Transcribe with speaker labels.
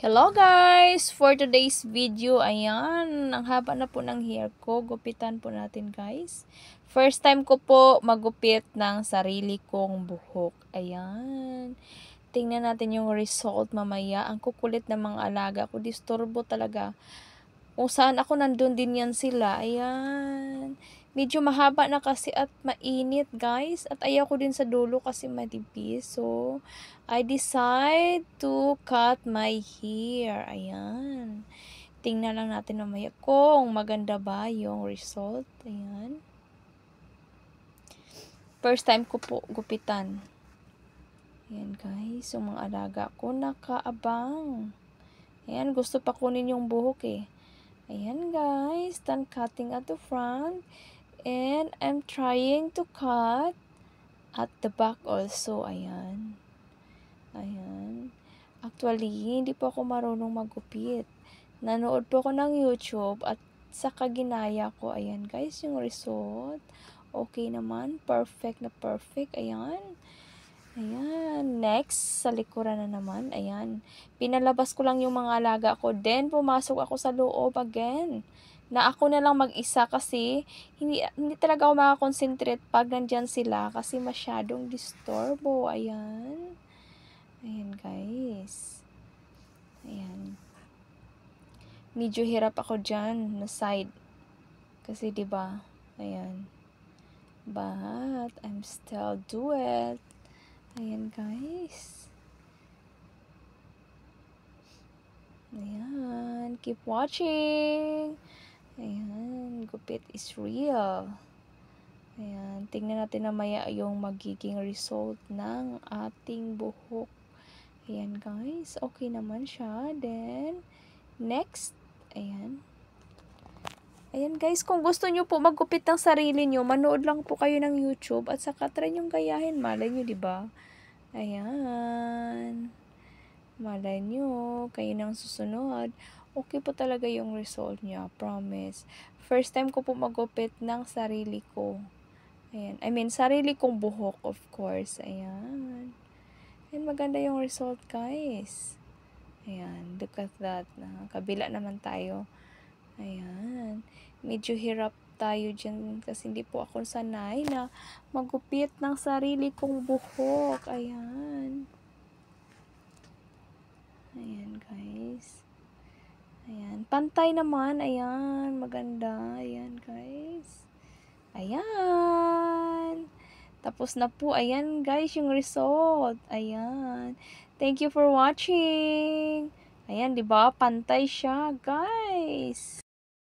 Speaker 1: Hello guys! For today's video, ayan, ang haba na po ng hair ko. Gupitan po natin guys. First time ko po magupit ng sarili kong buhok. Ayan. Tingnan natin yung result mamaya. Ang kukulit ng mga alaga ko. Disturbo talaga. Kung saan ako, nandun din yan sila. Ayan. Medyo mahaba na kasi at mainit guys. At ayaw ko din sa dulo kasi madipis. So, I decide to cut my hair. Ayan. Tingnan lang natin mamaya kung maganda ba yung result. Ayan. First time ko po gupitan. Ayan guys. Yung mga alaga ko nakaabang. Ayan. Gusto pa kunin yung buhok eh. Ayan guys. Done cutting at the front. And I'm trying to cut at the back also. Ayan. Ayan. Actually, hindi po ako marunong magupit. Nanood po ako ng YouTube at saka ginaya ko. Ayan guys, yung result. Okay naman. Perfect na perfect. Ayan. Ayan. Next, sa likuran na naman. Ayan. Pinalabas ko lang yung mga alaga ko. Then, pumasok ako sa loob again. Na ako na lang mag-isa kasi hindi talaga ako makakonsentrate pag nandyan sila kasi masyadong disturbo. Ayan. Ayan guys. Ayan. Medyo hirap ako dyan na side. Kasi 'di ba? Ayan. But I'm still do it. Ayan guys. Ayan. Keep watching. Ayan. Gupit is real. Ayan. Tingnan natin na maya yung magiging result ng ating buhok. Ayan guys. Okay naman siya. Then, next. Ayan. Ayan guys. Kung gusto nyo po maggupit ng sarili nyo, manood lang po kayo ng YouTube at saka try nyong gayahin. Malay nyo, diba? Ayan. Malay nyo. Kayo nang susunod. Okay po talaga yung result niya. Promise. First time ko po magupit ng sarili ko. Ayan. I mean, sarili kong buhok, of course. Ayan. And maganda yung result, guys. Ayan. Look at that. Kabila naman tayo. Ayan. Medyo hirap tayo dyan kasi hindi po ako sanay na magupit ng sarili kong buhok. Ayan. Ayan, guys. Ayan. Pantay naman. Ayan. Maganda. Ayan, guys. Ayan. Tapos na po. Ayan, guys, yung result. Ayan. Thank you for watching. Ayan, 'di ba? Pantay siya, guys.